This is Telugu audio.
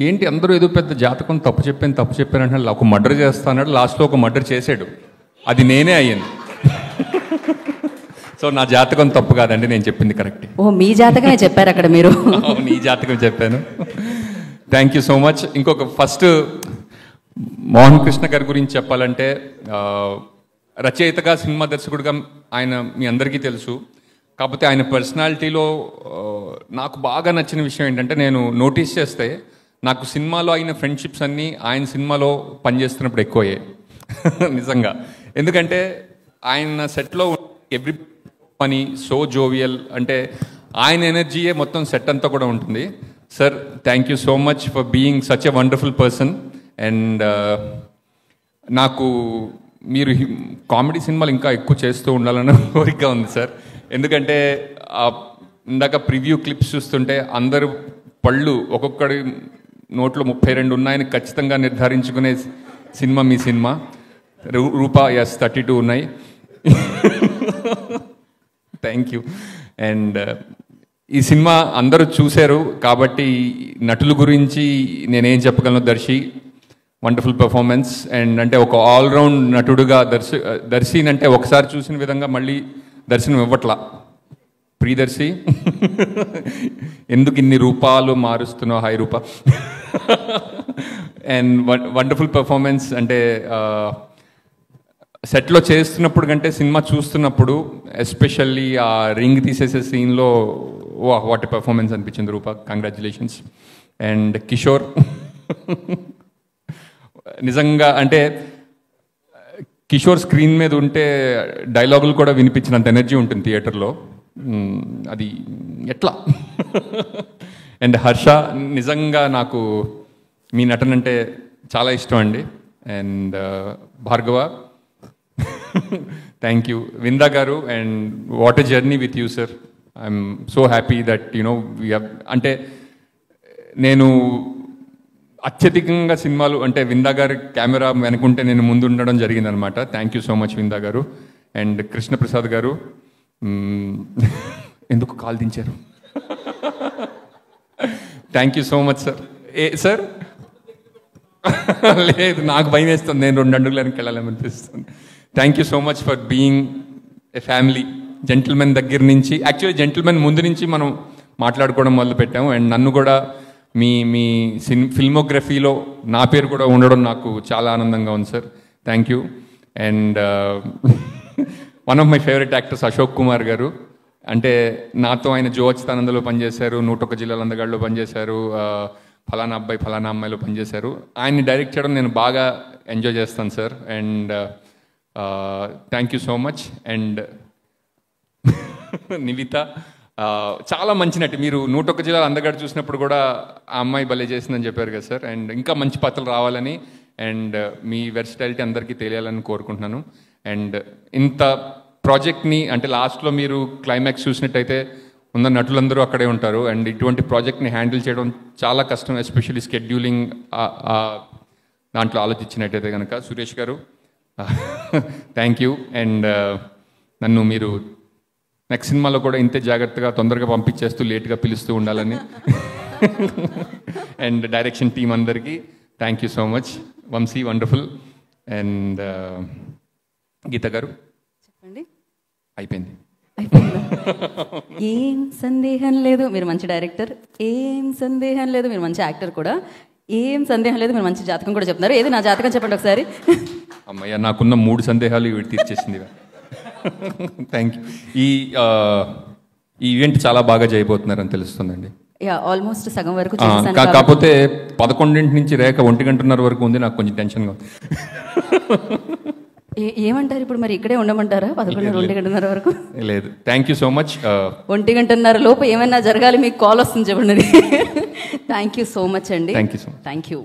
ఏంటి అందరూ ఏదో పెద్ద జాతకం తప్పు చెప్పాను అంటే ఒక మర్డర్ చేస్తాడు, లాస్ట్లో ఒక మర్డర్ చేశాడు, అది నేనే అయ్యాను. సో నా జాతకం తప్పు కాదండి, నేను చెప్పింది కరెక్ట్. ఓ మీ జాతకమే చెప్పారు అక్కడ మీరు. నీ జాతకం చెప్పాను. Thank you so much. ఇంకొక ఫస్ట్ మోహన్ కృష్ణ గారి గురించి చెప్పాలంటే, రచయితగా సినిమా దర్శకుడిగా ఆయన మీ అందరికీ తెలుసు. కాకపోతే ఆయన పర్సనాలిటీలో నాకు బాగా నచ్చిన విషయం ఏంటంటే, నేను నోటీస్ చేస్తే నాకు సినిమాలో అయిన ఫ్రెండ్షిప్స్ అన్నీ ఆయన సినిమాలో పనిచేస్తున్నప్పుడు ఎక్కువయ్యాయి. నిజంగా. ఎందుకంటే ఆయన సెట్లో ఎవ్రీ పని సో జోవియల్, అంటే ఆయన ఎనర్జీయే మొత్తం సెట్ అంతా కూడా ఉంటుంది. Sir, thank you so much for being such a wonderful person. And నాకు మీరు కామెడీ సినిమాలు ఇంకా ఎక్కువ చేస్తూ ఉండాలన్న కోరిక ఉంది సార్. ఎందుకంటే ఇందాక ప్రివ్యూ క్లిప్స్ చూస్తుంటే అందరు పళ్ళు ఒక్కొక్కడి నోట్లో 32 ఉన్నాయని ఖచ్చితంగా నిర్ధారించుకునే సినిమా మీ సినిమా. రూపా ఎస్ 32 ఉన్నాయి. Thank you. అండ్ ఈ సినిమా అందరూ చూశారు కాబట్టి నటుల గురించి నేనేం చెప్పగలను. Darsi wonderful performance. అండ్ అంటే ఒక ఆల్రౌండ్ నటుడుగా దర్శిని అంటే ఒకసారి చూసిన విధంగా మళ్ళీ దర్శనం ఇవ్వట్లా. ప్రియదర్శి ఎందుకు ఇన్ని రూపాలు మారుస్తున్నావు, hi Roopa. And wonderful performance. అంటే సెట్లో చేస్తున్నప్పుడు కంటే సినిమా చూస్తున్నప్పుడు ఎస్పెషల్లీ ఆ రింగ్ తీసేసే సీన్లో వాట్ పర్ఫార్మెన్స్ అనిపించింది రూపా. కంగ్రాచులేషన్స్. అండ్ కిషోర్ నిజంగా అంటే కిషోర్ స్క్రీన్ మీద ఉంటే డైలాగులు కూడా వినిపించినంత ఎనర్జీ ఉంటుంది థియేటర్లో. అది ఎట్లా. అండ్ హర్ష, నిజంగా నాకు మీ నటన అంటే చాలా ఇష్టం అండి. And Bhargava, thank you. Vinda garu, and what a journey with you sir. I'm so happy that you know we have, అంటే నేను అత్యధికంగా సినిమాలు అంటే విందా గారి కెమెరా వెనుకుంటే నేను ముందు ఉండడం జరిగిందనమాట. Thank you so much Vinda garu. And Krishnaprasad garu, ఎందుకు కాల్ దించారు. Thank you so much sir. Sir లేదు, నాకు భయం వేస్తుంది, నేను 2 అడుగులకు వెళ్ళాలనిపిస్తుంది. Thank you so much for being a family. Gentlemen దగ్గర నుంచి, యాక్చువల్లీ జెంటిల్మెన్ ముందు నుంచి మనం మాట్లాడుకోవడం మొదలు పెట్టాము. అండ్ నన్ను కూడా మీ మీ ఫిల్మోగ్రఫీలో నా పేరు కూడా ఉండడం నాకు చాలా ఆనందంగా ఉంది sir. Thank you. And one of my favourite actors Ashok Kumar గారు. అంటే నాతో ఆయన జో అచ్యుతానందలో పనిచేశారు, 101 జిల్లాల అందగాడిలో పనిచేశారు, ఫలానా అబ్బాయి ఫలానా అమ్మాయిలో పనిచేశారు. ఆయన్ని డైరెక్ట్ చేయడం నేను బాగా ఎంజాయ్ చేస్తాను sir. And thank you so much. And Nivitha చాలా మంచి నటి. మీరు 101 జిల్లాల అందగాడు చూసినప్పుడు కూడా ఆ అమ్మాయి భలే చేసిందని చెప్పారు కదా సార్. అండ్ ఇంకా మంచి పాత్రలు రావాలని, అండ్ మీ వెర్సిటాలిటీ అందరికీ తెలియాలని కోరుకుంటున్నాను. అండ్ ఇంత ప్రాజెక్ట్ని అంటే లాస్ట్లో మీరు క్లైమాక్స్ చూసినట్టయితే ఉన్న నటులందరూ అక్కడే ఉంటారు. అండ్ ఇటువంటి ప్రాజెక్ట్ని హ్యాండిల్ చేయడం చాలా కష్టం, ఎస్పెషల్లీ స్కెడ్యూలింగ్ దాంట్లో ఆలోచించినట్టయితే కనుక. సురేష్ గారు, థ్యాంక్ యూ. అండ్ నన్ను మీరు నెక్స్ట్ సినిమాలో కూడా ఇంతే జాగ్రత్తగా తొందరగా పంపించేస్తూ లేట్గా పిలుస్తూ ఉండాలని. అండ్ డైరెక్షన్ టీం అందరికీ thank you so much. Vamsi wonderful. And Geetha garu చెప్పండి. అయిపోయింది. ఏం సందేహం లేదు, మీరు మంచి డైరెక్టర్. ఏం సందేహం లేదు, మీరు మంచి యాక్టర్ కూడా. ఏం సందేహం లేదు, మీరు మంచి జాతకం కూడా చెప్తున్నారు. ఏది నా జాతకం చెప్పండి ఒకసారి. అమ్మయ్య, నాకున్న 3 సందేహాలు ఇవి తీర్చేసింది. Thank you. ఈ ఈవెంట్ చాలా బాగా చేయబోతున్నారని తెలుస్తుందండి. యా, ఆల్మోస్ట్ సగం వరకు. కాకపోతే 11 నుంచి రేఖ 1:30 వరకు ఉంది. నాకు కొంచెం టెన్షన్గా ఉంది. ఏమంటారు ఇప్పుడు మరి? ఇక్కడే ఉండమంటారా 11, 1:30 వరకు? లేదు, థ్యాంక్ యూ సో మచ్. 1:30 లోపు ఏమైనా జరగాలి, మీకు కాల్ వస్తుంది చెప్పండి. థ్యాంక్ యూ సో మచ్ అండి. Thank you so much. Thank you.